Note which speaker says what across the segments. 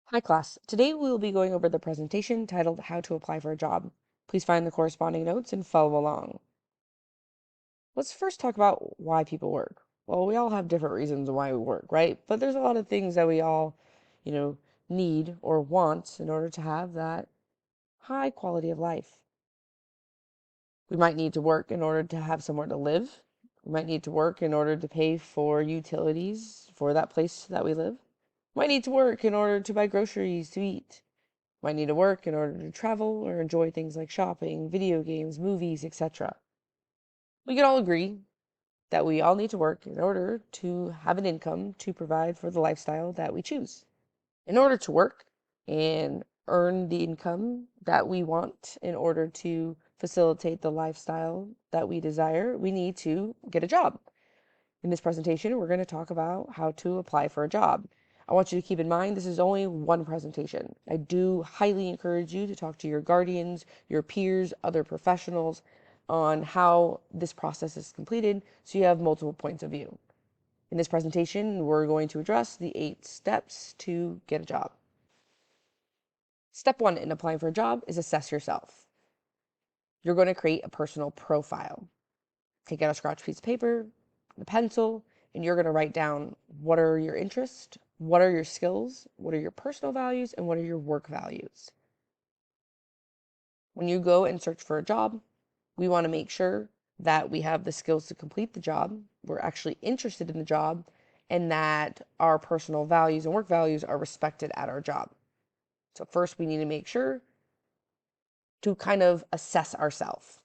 Speaker 1: Hi class, today we will be going over the presentation titled How to Apply for a Job. Please find the corresponding notes and follow along. Let's first talk about why people work. Well, we all have different reasons why we work, right? But there's a lot of things that we all, you know, need or want in order to have that high quality of life. We might need to work in order to have somewhere to live. We might need to work in order to pay for utilities for that place that we live. We might need to work in order to buy groceries to eat. Might need to work in order to travel or enjoy things like shopping, video games, movies, etc. We can all agree that we all need to work in order to have an income to provide for the lifestyle that we choose. In order to work and earn the income that we want in order to facilitate the lifestyle that we desire, we need to get a job. In this presentation, we're going to talk about how to apply for a job. I want you to keep in mind this is only one presentation. I do highly encourage you to talk to your guardians, your peers, other professionals on how this process is completed so you have multiple points of view. In this presentation, we're going to address the 8 steps to get a job. Step 1 in applying for a job is assess yourself. You're going to create a personal profile. Take out a scratch piece of paper, a pencil, and you're going to write down what are your interests, what are your skills, what are your personal values, and what are your work values. When you go and search for a job, we want to make sure that we have the skills to complete the job, we're actually interested in the job, and that our personal values and work values are respected at our job. So first we need to make sure to kind of assess ourselves.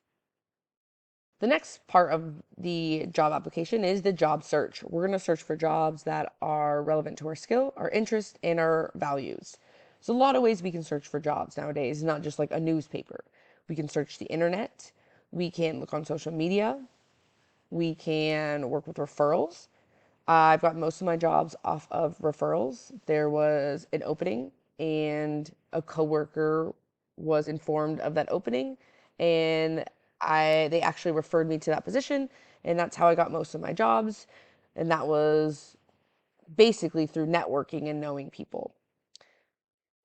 Speaker 1: The next part of the job application is the job search. We're going to search for jobs that are relevant to our skill, our interest, and our values. There's a lot of ways we can search for jobs nowadays, not just like a newspaper. We can search the internet. We can look on social media. We can work with referrals. I've got most of my jobs off of referrals. There was an opening, and a coworker was informed of that opening, and they actually referred me to that position, and that's how I got most of my jobs. And that was basically through networking and knowing people.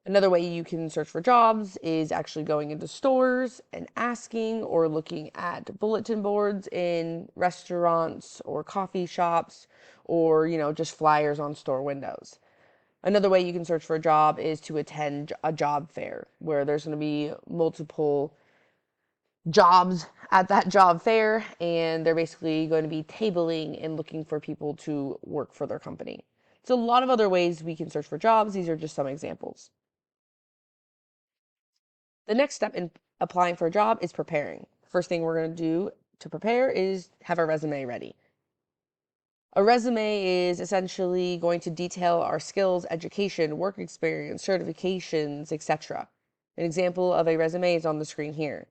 Speaker 1: Another way you can search for jobs is actually going into stores and asking or looking at bulletin boards in restaurants or coffee shops or, just flyers on store windows. Another way you can search for a job is to attend a job fair where there's going to be multiple jobs at that job fair, and they're basically going to be tabling and looking for people to work for their company. So a lot of other ways we can search for jobs. These are just some examples. The next step in applying for a job is preparing. First thing we're going to do to prepare is have a resume ready. A resume is essentially going to detail our skills, education, work experience, certifications, etc. An example of a resume is on the screen here.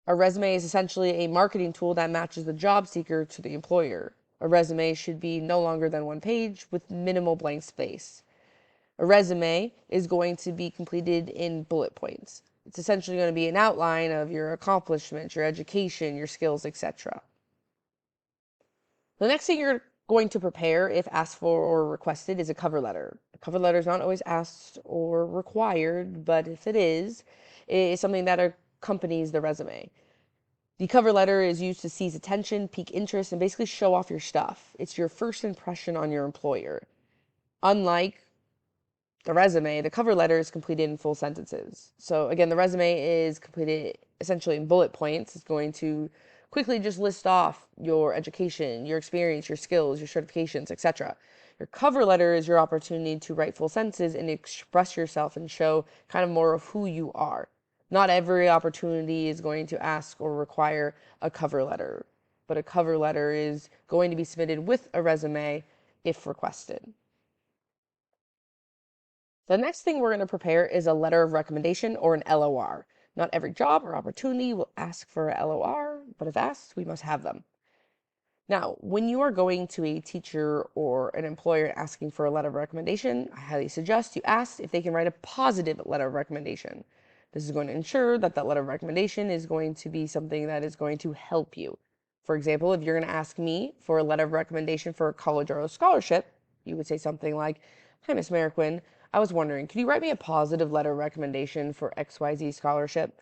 Speaker 1: A resume is essentially a marketing tool that matches the job seeker to the employer. A resume should be no longer than 1 page with minimal blank space. A resume is going to be completed in bullet points. It's essentially going to be an outline of your accomplishments, your education, your skills, etc. The next thing you're going to prepare, if asked for or requested, is a cover letter. A cover letter is not always asked or required, but if it is something that accompanies the resume. The cover letter is used to seize attention, pique interest, and basically show off your stuff. It's your first impression on your employer. Unlike the resume, the cover letter is completed in full sentences. So again, the resume is completed essentially in bullet points. It's going to quickly just list off your education, your experience, your skills, your certifications, etc. Your cover letter is your opportunity to write full sentences and express yourself and show kind of more of who you are. Not every opportunity is going to ask or require a cover letter, but a cover letter is going to be submitted with a resume if requested. The next thing we're going to prepare is a letter of recommendation or an LOR. Not every job or opportunity will ask for a LOR, but if asked, we must have them. Now, when you are going to a teacher or an employer asking for a letter of recommendation, I highly suggest you ask if they can write a positive letter of recommendation. This is going to ensure that that letter of recommendation is going to be something that is going to help you. For example, if you're going to ask me for a letter of recommendation for a college or a scholarship, you would say something like, "Hi, Miss Marquin. I was wondering, could you write me a positive letter of recommendation for XYZ scholarship?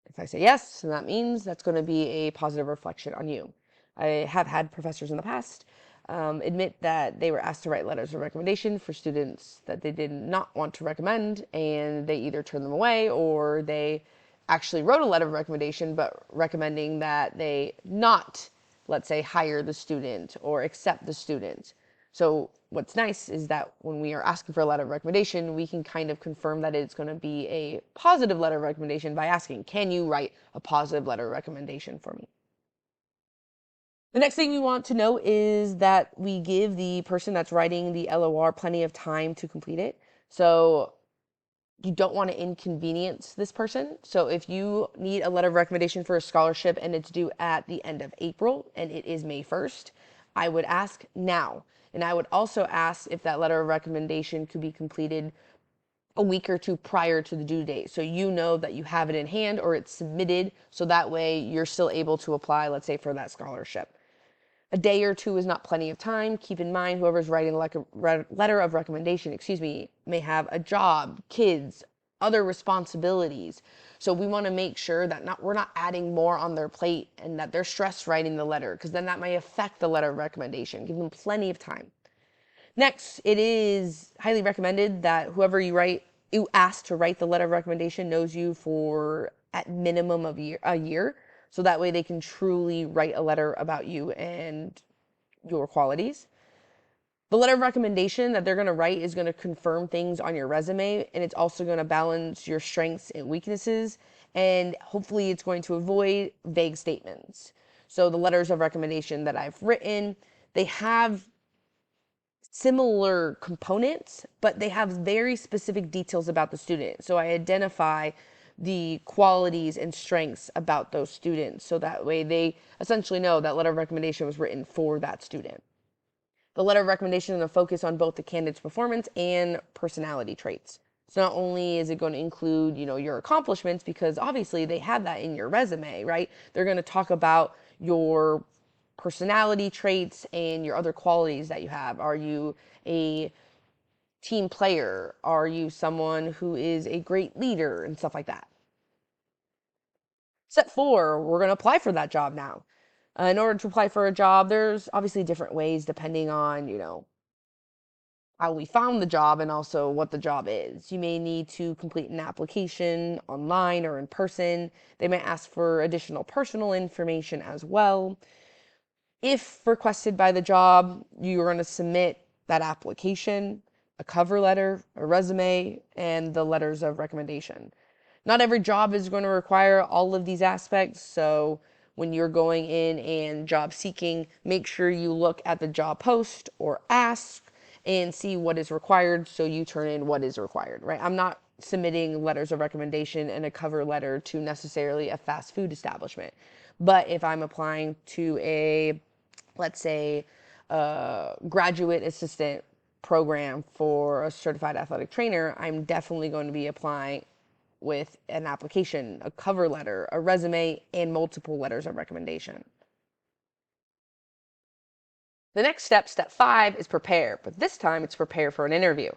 Speaker 1: If I say yes, then that means that's going to be a positive reflection on you. I have had professors in the past admit that they were asked to write letters of recommendation for students that they did not want to recommend, and they either turned them away or they actually wrote a letter of recommendation, but recommending that they not, let's say, hire the student or accept the student. So what's nice is that when we are asking for a letter of recommendation, we can kind of confirm that it's going to be a positive letter of recommendation by asking, can you write a positive letter of recommendation for me? The next thing we want to know is that we give the person that's writing the LOR plenty of time to complete it. So you don't want to inconvenience this person. So if you need a letter of recommendation for a scholarship and it's due at the end of April and it is May 1st, I would ask now. And I would also ask if that letter of recommendation could be completed a week or two prior to the due date. So you know that you have it in hand or it's submitted. So that way you're still able to apply, let's say, for that scholarship. A day or two is not plenty of time. Keep in mind, whoever's writing the letter of recommendation, may have a job, kids, other responsibilities. So we want to make sure that we're not adding more on their plate and that they're stressed writing the letter, because then that may affect the letter of recommendation. Give them plenty of time. Next, it is highly recommended that whoever you ask to write the letter of recommendation knows you for at minimum of a year. So that way they can truly write a letter about you and your qualities. The letter of recommendation that they're going to write is going to confirm things on your resume, and it's also going to balance your strengths and weaknesses, and hopefully it's going to avoid vague statements. So the letters of recommendation that I've written, they have similar components, but they have very specific details about the student. So I identify the qualities and strengths about those students. So that way they essentially know that letter of recommendation was written for that student. The letter of recommendation is going to focus on both the candidate's performance and personality traits. So not only is it going to include, your accomplishments, because obviously they have that in your resume, right? They're going to talk about your personality traits and your other qualities that you have. Are you a team player? Are you someone who is a great leader and stuff like that? Step 4, we're going to apply for that job now. In order to apply for a job, there's obviously different ways depending on, how we found the job and also what the job is. You may need to complete an application online or in person. They may ask for additional personal information as well. If requested by the job, you're going to submit that application, a cover letter, a resume, and the letters of recommendation. Not every job is going to require all of these aspects, so when you're going in and job seeking, make sure you look at the job post or ask and see what is required, so you turn in what is required, right? I'm not submitting letters of recommendation and a cover letter to necessarily a fast food establishment. But if I'm applying to let's say, a graduate assistant program for a certified athletic trainer, I'm definitely going to be applying with an application, a cover letter, a resume, and multiple letters of recommendation. The next step, step 5, is prepare, but this time it's prepare for an interview.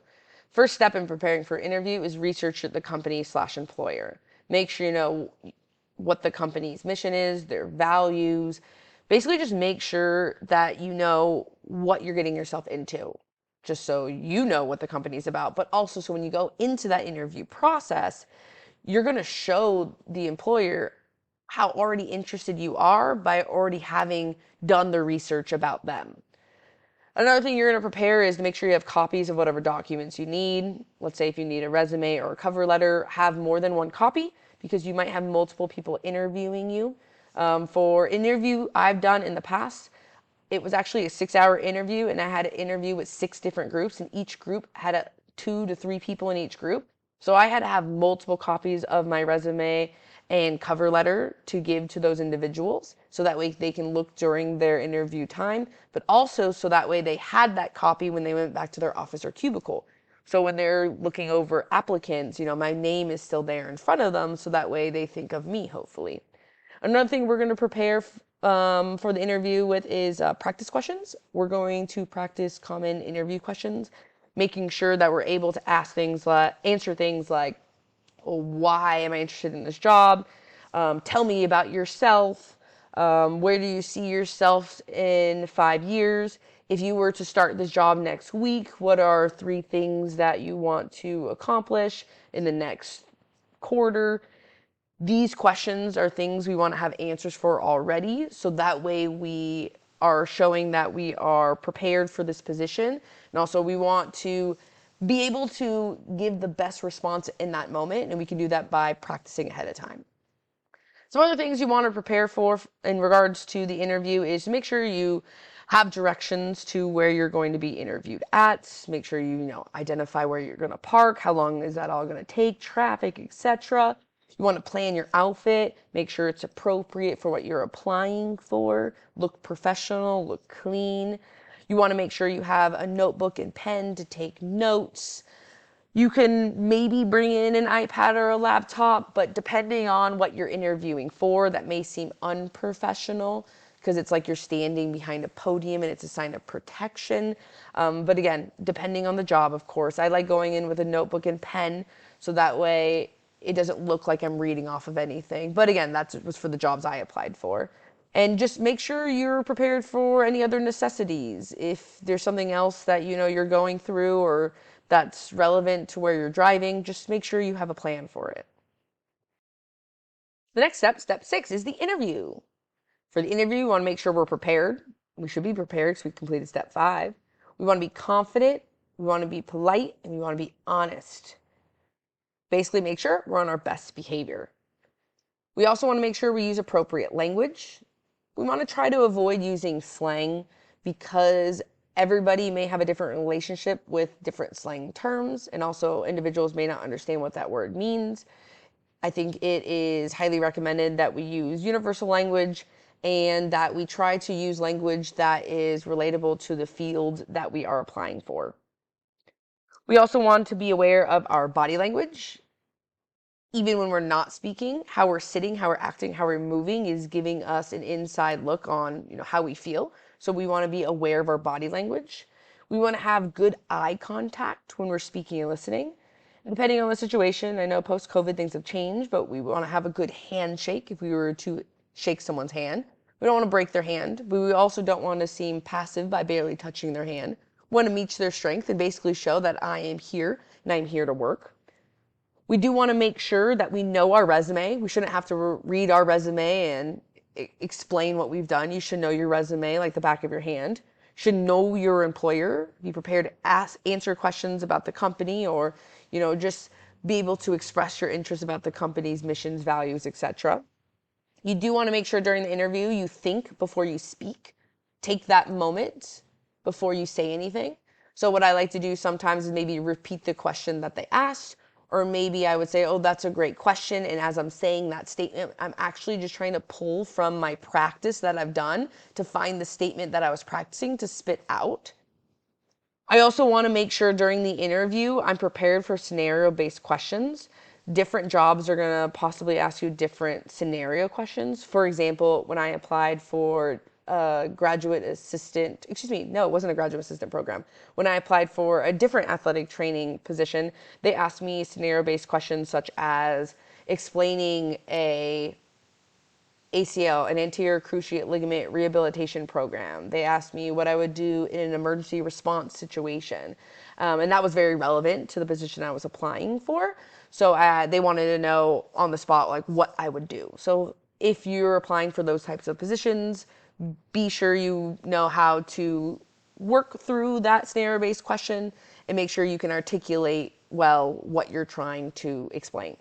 Speaker 1: First step in preparing for an interview is research the company/employer. Make sure you know what the company's mission is, their values. Basically, just make sure that you know what you're getting yourself into, just so you know what the company's about. But also, so when you go into that interview process, you're going to show the employer how already interested you are by already having done the research about them. Another thing you're going to prepare is to make sure you have copies of whatever documents you need. Let's say if you need a resume or a cover letter, have more than one copy, because you might have multiple people interviewing you. For interview I've done in the past, it was actually a 6-hour interview, and I had an interview with 6 different groups, and each group had 2 to 3 people in each group. So I had to have multiple copies of my resume and cover letter to give to those individuals, so that way they can look during their interview time, but also so that way they had that copy when they went back to their office or cubicle. So when they're looking over applicants, my name is still there in front of them, so that way they think of me, hopefully. Another thing we're going to prepare for the interview with is practice questions. We're going to practice common interview questions. making sure that we're able to answer things like, well, why am I interested in this job? Tell me about yourself. Where do you see yourself in 5 years? If you were to start this job next week, what are 3 things that you want to accomplish in the next quarter? These questions are things we want to have answers for already, so that way we are showing that we are prepared for this position. And also we want to be able to give the best response in that moment, and we can do that by practicing ahead of time. Some other things you want to prepare for in regards to the interview is to make sure you have directions to where you're going to be interviewed at. Make sure you identify where you're going to park, how long is that all going to take, traffic, etc. You want to plan your outfit, make sure it's appropriate for what you're applying for, look professional, look clean. You want to make sure you have a notebook and pen to take notes. You can maybe bring in an iPad or a laptop, but depending on what you're interviewing for, that may seem unprofessional because it's like you're standing behind a podium and it's a sign of protection. But again, depending on the job, of course, I like going in with a notebook and pen so that way it doesn't look like I'm reading off of anything. But again, that was for the jobs I applied for. And just make sure you're prepared for any other necessities. If there's something else that you're going through or that's relevant to where you're driving, just make sure you have a plan for it. The next step, step 6, is the interview. For the interview, we want to make sure we're prepared. We should be prepared because we completed step 5. We want to be confident, we want to be polite, and we want to be honest. Basically, make sure we're on our best behavior. We also want to make sure we use appropriate language. We want to try to avoid using slang because everybody may have a different relationship with different slang terms, and also individuals may not understand what that word means. I think it is highly recommended that we use universal language and that we try to use language that is relatable to the field that we are applying for. We also want to be aware of our body language. Even when we're not speaking, how we're sitting, how we're acting, how we're moving is giving us an inside look on, how we feel. So we want to be aware of our body language. We want to have good eye contact when we're speaking and listening. And depending on the situation, I know post-COVID things have changed, but we want to have a good handshake if we were to shake someone's hand. We don't want to break their hand, but we also don't want to seem passive by barely touching their hand. We want to meet their strength and basically show that I am here and I'm here to work. We do want to make sure that we know our resume. We shouldn't have to read our resume and explain what we've done. You should know your resume like the back of your hand. You should know your employer. Be prepared to answer questions about the company or, just be able to express your interest about the company's missions, values, etc. You do want to make sure during the interview you think before you speak. Take that moment before you say anything. So what I like to do sometimes is maybe repeat the question that they asked, or maybe I would say, oh, that's a great question. And as I'm saying that statement, I'm actually just trying to pull from my practice that I've done to find the statement that I was practicing to spit out. I also want to make sure during the interview, I'm prepared for scenario-based questions. Different jobs are going to possibly ask you different scenario questions. For example, when I applied for graduate assistant, no, it wasn't a graduate assistant program. When I applied for a different athletic training position, they asked me scenario-based questions such as explaining a ACL, an anterior cruciate ligament rehabilitation program. They asked me what I would do in an emergency response situation. And that was very relevant to the position I was applying for. So they wanted to know on the spot, like what I would do. So if you're applying for those types of positions, be sure you know how to work through that scenario-based question and make sure you can articulate well what you're trying to explain.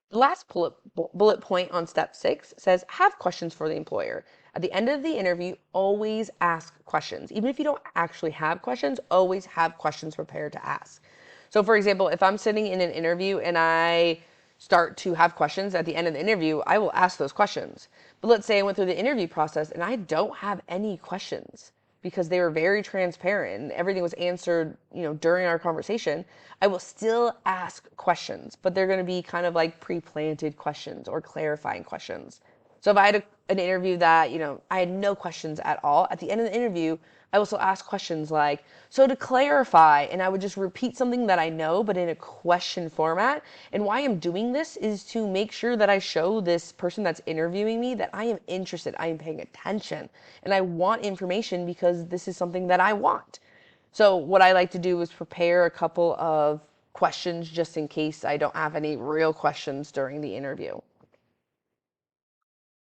Speaker 1: The last bullet point on step 6 says, have questions for the employer. At the end of the interview, always ask questions. Even if you don't actually have questions, always have questions prepared to ask. So for example, if I'm sitting in an interview and I start to have questions at the end of the interview, I will ask those questions. But let's say I went through the interview process and I don't have any questions because they were very transparent and everything was answered, during our conversation. I will still ask questions, but they're going to be kind of like pre-planted questions or clarifying questions. So if I had an interview that, I had no questions at all, at the end of the interview, I also ask questions like, so to clarify, and I would just repeat something that I know, but in a question format. And why I'm doing this is to make sure that I show this person that's interviewing me that I am interested, I am paying attention, and I want information because this is something that I want. So what I like to do is prepare a couple of questions just in case I don't have any real questions during the interview.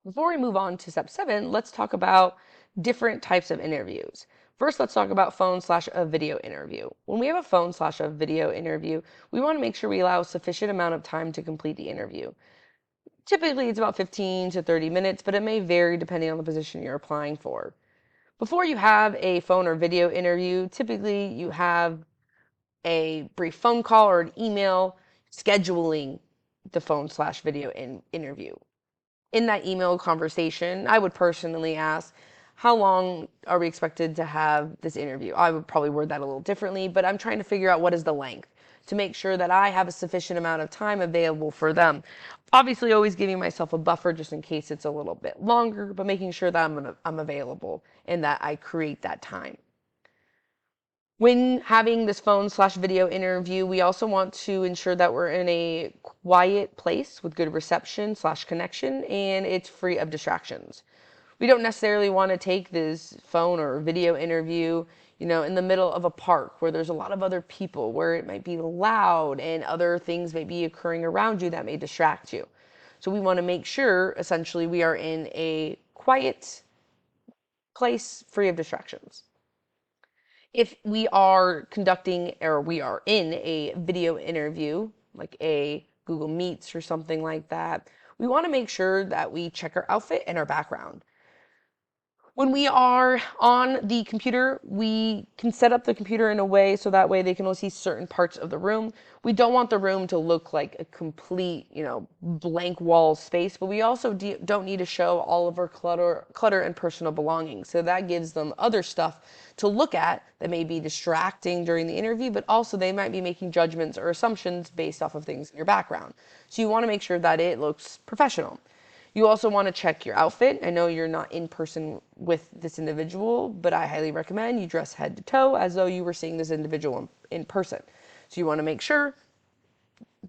Speaker 1: Before we move on to step 7, let's talk about different types of interviews. First, let's talk about phone/a video interview. When we have a phone/a video interview, we want to make sure we allow a sufficient amount of time to complete the interview. Typically, it's about 15 to 30 minutes, but it may vary depending on the position you're applying for. Before you have a phone or video interview, typically you have a brief phone call or an email scheduling the phone/video interview. In that email conversation, I would personally ask, how long are we expected to have this interview? I would probably word that a little differently, but I'm trying to figure out what is the length to make sure that I have a sufficient amount of time available for them. Obviously, always giving myself a buffer just in case it's a little bit longer, but making sure that I'm available and that I create that time. When having this phone/video interview, we also want to ensure that we're in a quiet place with good reception/connection and it's free of distractions. We don't necessarily want to take this phone or video interview, in the middle of a park where there's a lot of other people, where it might be loud and other things may be occurring around you that may distract you. So we want to make sure, essentially, we are in a quiet place free of distractions. If we are conducting or we are in a video interview, like a Google Meets or something like that, we want to make sure that we check our outfit and our background. When we are on the computer, we can set up the computer in a way so that way they can only see certain parts of the room. We don't want the room to look like a complete, blank wall space, but we also don't need to show all of our clutter and personal belongings. So that gives them other stuff to look at that may be distracting during the interview, but also they might be making judgments or assumptions based off of things in your background. So you want to make sure that it looks professional. You also want to check your outfit. I know you're not in person with this individual, but I highly recommend you dress head to toe as though you were seeing this individual in person. So you want to make sure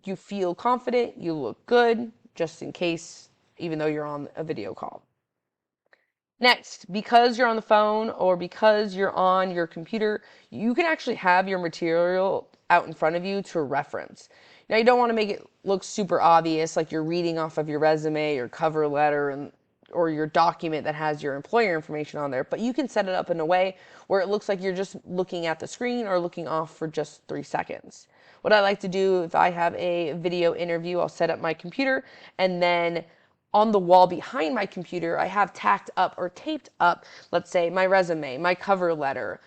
Speaker 1: you feel confident, you look good, just in case, even though you're on a video call. Next, because you're on the phone or because you're on your computer, you can actually have your material out in front of you to reference. Now, you don't want to make it look super obvious, like you're reading off of your resume, your cover letter, or your document that has your employer information on there, but you can set it up in a way where it looks like you're just looking at the screen or looking off for just 3 seconds. What I like to do, if I have a video interview, I'll set up my computer, and then on the wall behind my computer, I have tacked up or taped up, let's say, my resume, my cover letter,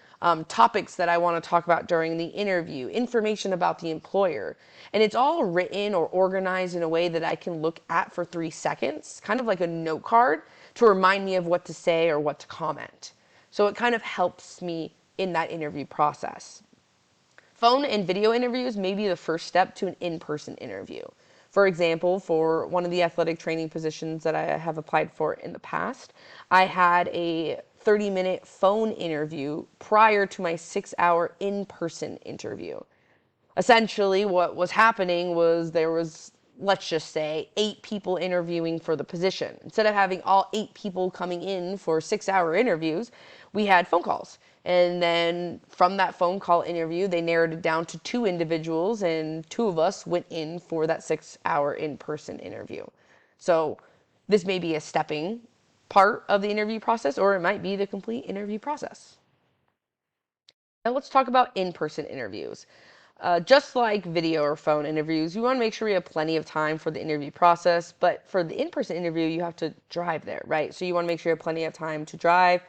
Speaker 1: topics that I want to talk about during the interview, information about the employer. And it's all written or organized in a way that I can look at for 3 seconds, kind of like a note card to remind me of what to say or what to comment. So it kind of helps me in that interview process. Phone and video interviews may be the first step to an in-person interview. For example, for one of the athletic training positions that I have applied for in the past, I had a 30-minute phone interview prior to my 6-hour in-person interview. Essentially, what was happening was there was, let's just say, 8 people interviewing for the position. Instead of having all 8 people coming in for 6-hour interviews, we had phone calls. And then from that phone call interview, they narrowed it down to 2 individuals, and 2 of us went in for that 6-hour in-person interview. So this may be a stepping part of the interview process, or it might be the complete interview process. Now let's talk about in-person interviews. Just like video or phone interviews, we want to make sure we have plenty of time for the interview process, but for the in-person interview, you have to drive there, right? So you want to make sure you have plenty of time to drive,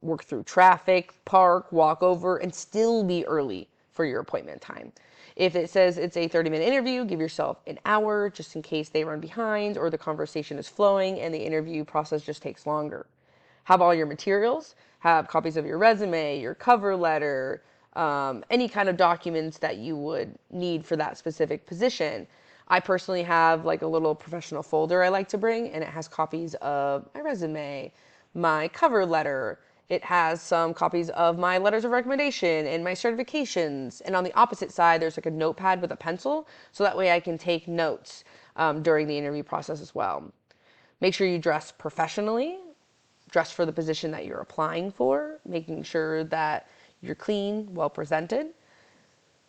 Speaker 1: work through traffic, park, walk over, and still be early for your appointment time. If it says it's a 30-minute interview, give yourself an hour just in case they run behind or the conversation is flowing and the interview process just takes longer. Have all your materials, have copies of your resume, your cover letter, any kind of documents that you would need for that specific position. I personally have like a little professional folder I like to bring, and it has copies of my resume, my cover letter, It has some copies of my letters of recommendation and my certifications. And on the opposite side, there's like a notepad with a pencil, so that way I can take notes during the interview process as well. Make sure you dress professionally, dress for the position that you're applying for, making sure that you're clean, well presented.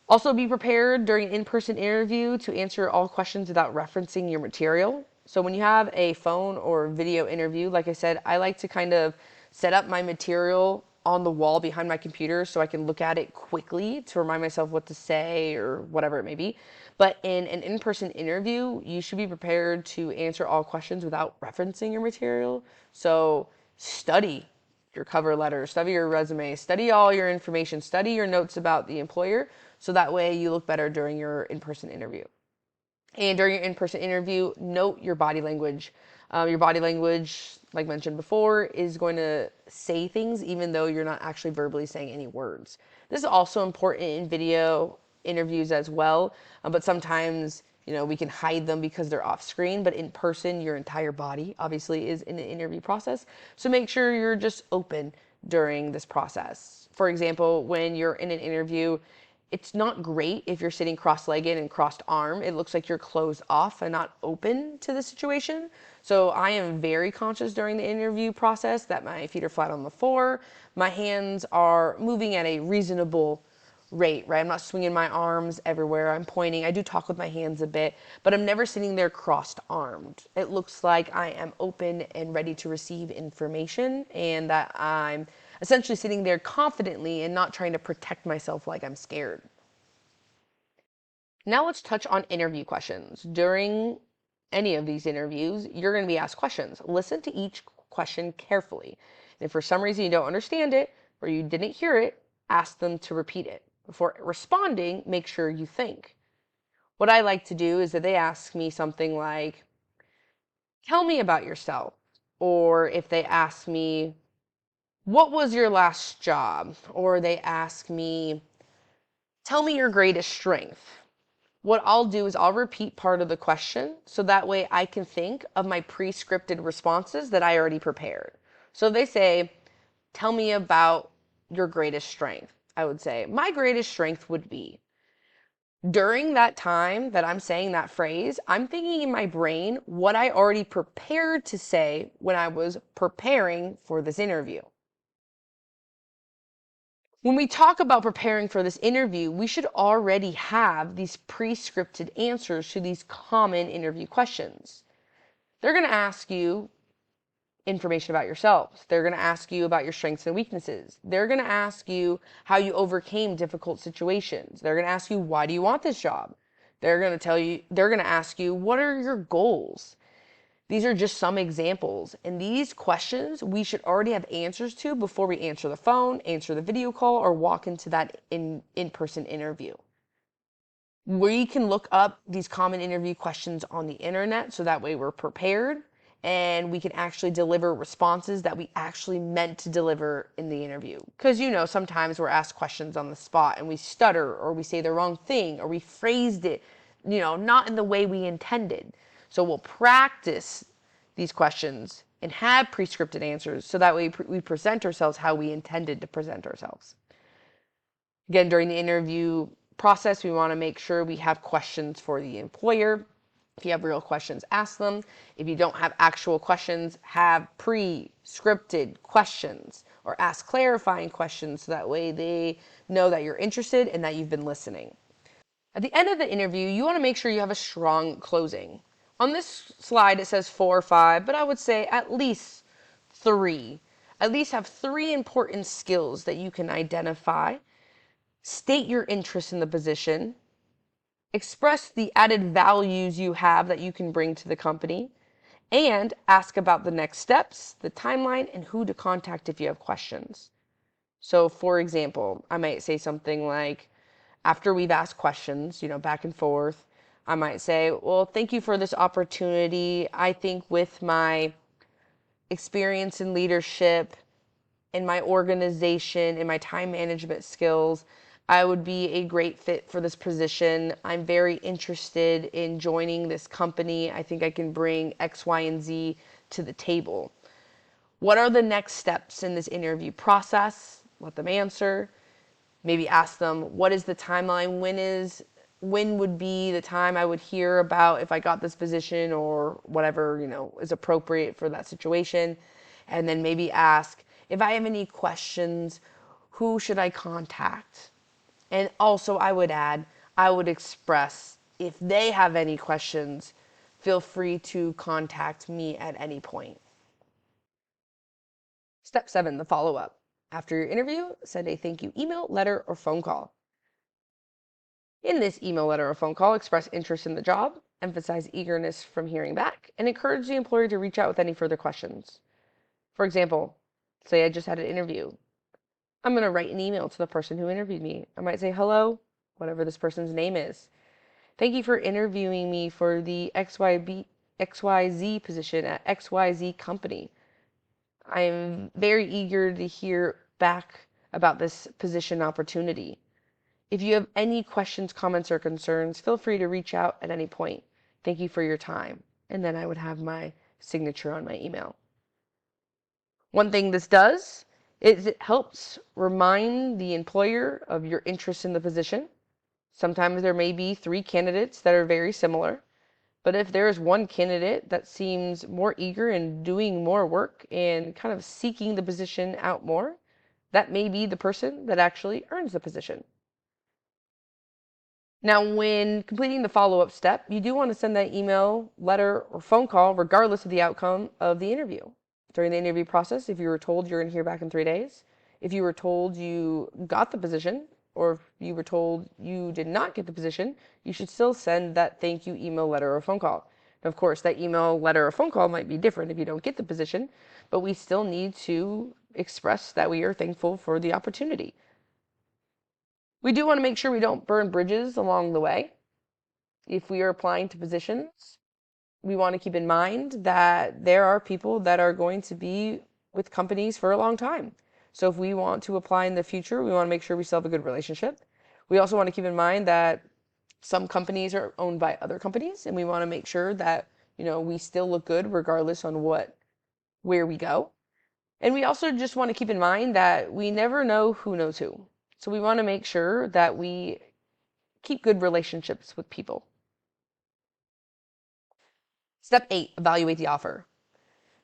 Speaker 1: Also, be prepared during an in-person interview to answer all questions without referencing your material. So when you have a phone or video interview, like I said, I like to kind of set up my material on the wall behind my computer so I can look at it quickly to remind myself what to say or whatever it may be. But in an in-person interview, you should be prepared to answer all questions without referencing your material. So study your cover letter, study your resume, study all your information, study your notes about the employer, so that way you look better during your in-person interview. And during your in-person interview, note your body language. Your body language, like mentioned before, is going to say things even though you're not actually verbally saying any words. This is also important in video interviews as well, but sometimes we can hide them because they're off screen, but in person, your entire body obviously is in the interview process. So make sure you're just open during this process. For example, when you're in an interview, it's not great if you're sitting cross-legged and crossed arm. It looks like you're closed off and not open to the situation. So I am very conscious during the interview process that my feet are flat on the floor. My hands are moving at a reasonable rate, right? I'm not swinging my arms everywhere. I'm pointing. I do talk with my hands a bit, but I'm never sitting there crossed armed. It looks like I am open and ready to receive information, and that I'm essentially sitting there confidently and not trying to protect myself like I'm scared. Now let's touch on interview questions. During any of these interviews, you're going to be asked questions. Listen to each question carefully. And if for some reason you don't understand it or you didn't hear it, ask them to repeat it. Before responding, make sure you think. What I like to do is that they ask me something like, tell me about yourself. Or if they ask me, what was your last job? Or they ask me, tell me your greatest strength. What I'll do is I'll repeat part of the question so that way I can think of my pre-scripted responses that I already prepared. So they say, tell me about your greatest strength. I would say, my greatest strength would be. During that time that I'm saying that phrase, I'm thinking in my brain what I already prepared to say when I was preparing for this interview. When we talk about preparing for this interview, we should already have these pre-scripted answers to these common interview questions. They're going to ask you information about yourselves. They're going to ask you about your strengths and weaknesses. They're going to ask you how you overcame difficult situations. They're going to ask you, why do you want this job? They're going to ask you, what are your goals? These are just some examples. And these questions we should already have answers to before we answer the phone, answer the video call, or walk into that in-person interview. We can look up these common interview questions on the internet so that way we're prepared and we can actually deliver responses that we actually meant to deliver in the interview. Because sometimes we're asked questions on the spot and we stutter or we say the wrong thing or we phrased it, not in the way we intended. So we'll practice these questions and have pre-scripted answers so that way we present ourselves how we intended to present ourselves. Again, during the interview process, we want to make sure we have questions for the employer. If you have real questions, ask them. If you don't have actual questions, have pre-scripted questions or ask clarifying questions so that way they know that you're interested and that you've been listening. At the end of the interview, you want to make sure you have a strong closing. On this slide, it says 4 or 5, but I would say at least 3. At least have 3 important skills that you can identify. State your interest in the position. Express the added values you have that you can bring to the company. And ask about the next steps, the timeline, and who to contact if you have questions. So, for example, I might say something like, after we've asked questions, back and forth, I might say, well, thank you for this opportunity. I think with my experience in leadership, in my organization, in my time management skills, I would be a great fit for this position. I'm very interested in joining this company. I think I can bring X, Y, and Z to the table. What are the next steps in this interview process? Let them answer. Maybe ask them, what is the timeline? When would be the time I would hear about if I got this position or whatever, is appropriate for that situation. And then maybe ask, if I have any questions, who should I contact? And also I would express, if they have any questions, feel free to contact me at any point. Step 7, the follow-up. After your interview, send a thank you email, letter, or phone call. In this email, letter, or phone call, express interest in the job, emphasize eagerness from hearing back, and encourage the employer to reach out with any further questions. For example, say I just had an interview. I'm going to write an email to the person who interviewed me. I might say, hello, whatever this person's name is. Thank you for interviewing me for the XYZ position at XYZ company. I am very eager to hear back about this position opportunity. If you have any questions, comments, or concerns, feel free to reach out at any point. Thank you for your time. And then I would have my signature on my email. One thing this does is it helps remind the employer of your interest in the position. Sometimes there may be 3 candidates that are very similar, but if there is one candidate that seems more eager and doing more work and kind of seeking the position out more, that may be the person that actually earns the position. Now, when completing the follow-up step, you do want to send that email, letter, or phone call regardless of the outcome of the interview. During the interview process, if you were told you're going to hear back in 3 days, if you were told you got the position, or if you were told you did not get the position, you should still send that thank you email, letter, or phone call. And of course, that email, letter, or phone call might be different if you don't get the position, but we still need to express that we are thankful for the opportunity. We do want to make sure we don't burn bridges along the way. If we are applying to positions, we want to keep in mind that there are people that are going to be with companies for a long time. So if we want to apply in the future, we want to make sure we still have a good relationship. We also want to keep in mind that some companies are owned by other companies, and we want to make sure that, we still look good regardless on where we go. And we also just want to keep in mind that we never know who knows who. So we want to make sure that we keep good relationships with people. Step 8, evaluate the offer.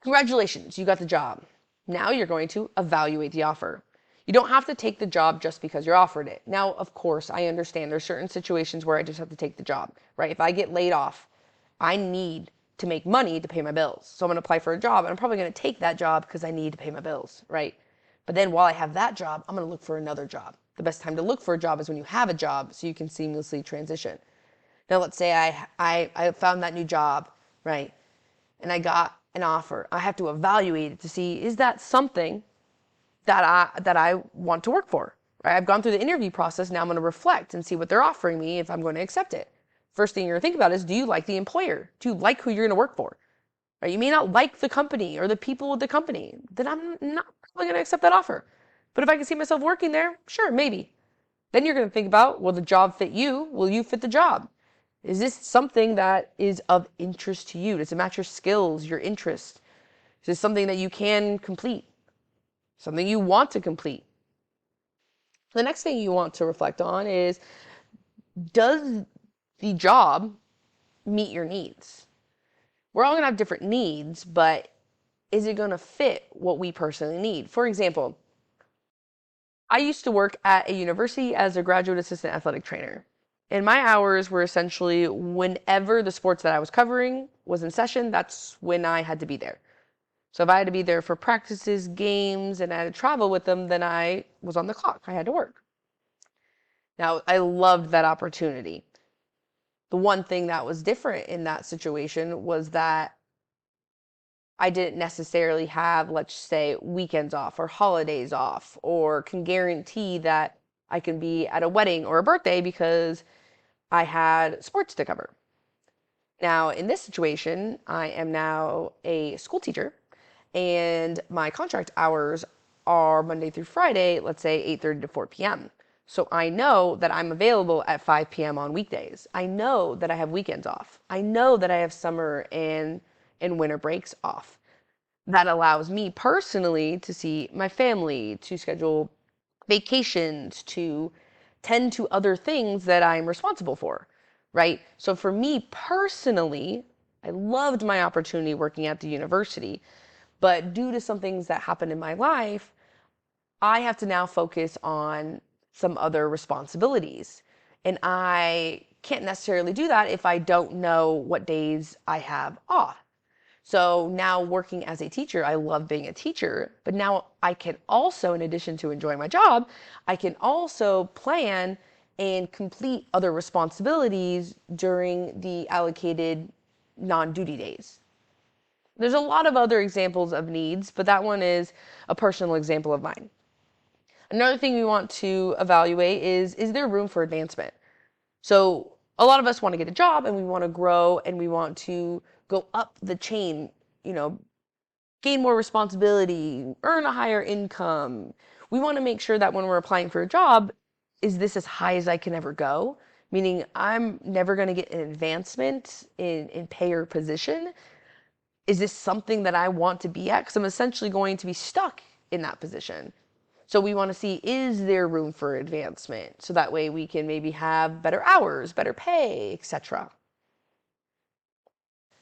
Speaker 1: Congratulations, you got the job. Now you're going to evaluate the offer. You don't have to take the job just because you're offered it. Now, of course, I understand there's certain situations where I just have to take the job, right? If I get laid off, I need to make money to pay my bills. So I'm going to apply for a job, and I'm probably going to take that job because I need to pay my bills, right? But then while I have that job, I'm going to look for another job. The best time to look for a job is when you have a job, so you can seamlessly transition. Now, let's say I found that new job, right? And I got an offer. I have to evaluate it to see, is that something that I want to work for? Right? I've gone through the interview process. Now I'm going to reflect and see what they're offering me if I'm going to accept it. First thing you're going to think about is, do you like the employer? Do you like who you're going to work for? Right? You may not like the company or the people with the company. Then I'm not probably going to accept that offer. But if I can see myself working there, sure, maybe. Then you're going to think about, will the job fit you? Will you fit the job? Is this something that is of interest to you? Does it match your skills, your interests? Is this something that you can complete? Something you want to complete? The next thing you want to reflect on is, does the job meet your needs? We're all going to have different needs, but is it going to fit what we personally need? For example, I used to work at a university as a graduate assistant athletic trainer. And my hours were essentially whenever the sports that I was covering was in session, that's when I had to be there. So if I had to be there for practices, games, and I had to travel with them, then I was on the clock. I had to work. Now, I loved that opportunity. The one thing that was different in that situation was that I didn't necessarily have, let's say, weekends off or holidays off, or can guarantee that I can be at a wedding or a birthday because I had sports to cover. Now, in this situation, I am now a school teacher, and my contract hours are Monday through Friday, let's say 8:30 to 4 p.m. So I know that I'm available at 5 p.m. on weekdays. I know that I have weekends off. I know that I have summer and winter breaks off. That allows me personally to see my family, to schedule vacations, to tend to other things that I'm responsible for, right? So for me personally, I loved my opportunity working at the university, but due to some things that happened in my life, I have to now focus on some other responsibilities. And I can't necessarily do that if I don't know what days I have off. So now working as a teacher, I love being a teacher, but now I can also, in addition to enjoying my job, I can also plan and complete other responsibilities during the allocated non-duty days. There's a lot of other examples of needs, but that one is a personal example of mine. Another thing we want to evaluate is there room for advancement? So a lot of us want to get a job and we want to grow and we want to go up the chain, you know, gain more responsibility, earn a higher income. We want to make sure that when we're applying for a job, is this as high as I can ever go? Meaning I'm never going to get an advancement in pay or position. Is this something that I want to be at? Because I'm essentially going to be stuck in that position. So we want to see, is there room for advancement? So that way we can maybe have better hours, better pay, etc.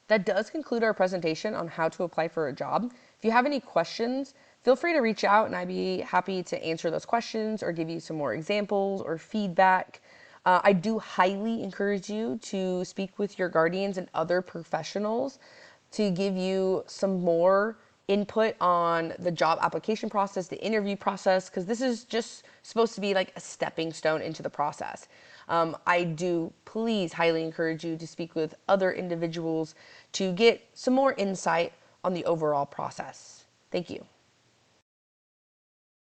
Speaker 1: That does conclude our presentation on how to apply for a job. If you have any questions, feel free to reach out and I'd be happy to answer those questions or give you some more examples or feedback. I do highly encourage you to speak with your guardians and other professionals to give you some more input on the job application process, the interview process, because this is just supposed to be like a stepping stone into the process. I do please highly encourage you to speak with other individuals to get some more insight on the overall process. Thank you.